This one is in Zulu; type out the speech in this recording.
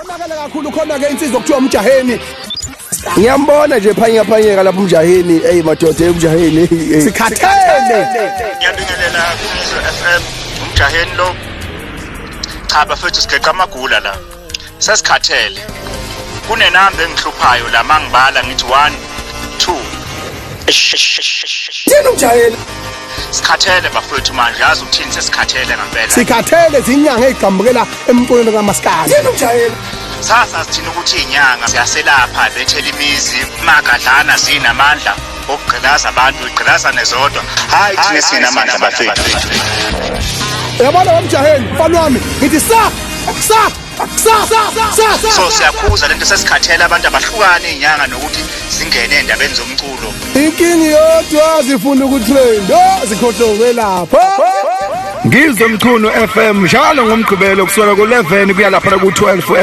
Konakala kakhulu khona ke insizwa okuthiwa umjaheni. Ngiyambona nje phanyeka lapha umjaheni, madoda umjaheni. Sikhathele. Ngiyabingelela kuMizwa FM umjaheni lo. Cha bafethu sigeqa amagula la. Sesikhathele. Kunenamba engihluphayo la mangibala ngithi 1 2. Yena umjaheni. Sikhathele bafethu manje yazi ukuthini sesikhathele ngempela. Sikhathele izinyanga ezigqambukela emqolweni kaMaskandi. Yena umjaheni. Sasa sithina ukuthi inyanga siyaselapha bethela imizi magadlana zinamandla okugqilaza abantu igqilaza nezodwa hayi thina sinamandla bafethu. Yabona umjaheni mfana wami ngithi sa So siyakhuza lento sesikhathela abantu abahlukane inyanga nokuthi singene endabeni zomculo. Inkingi yodwa zifuna ukutrenda zikhohlwe lapha. Ngizwe Mchunu FM njalo ngomgqibelo kusuka ku11 kuya lapha ku12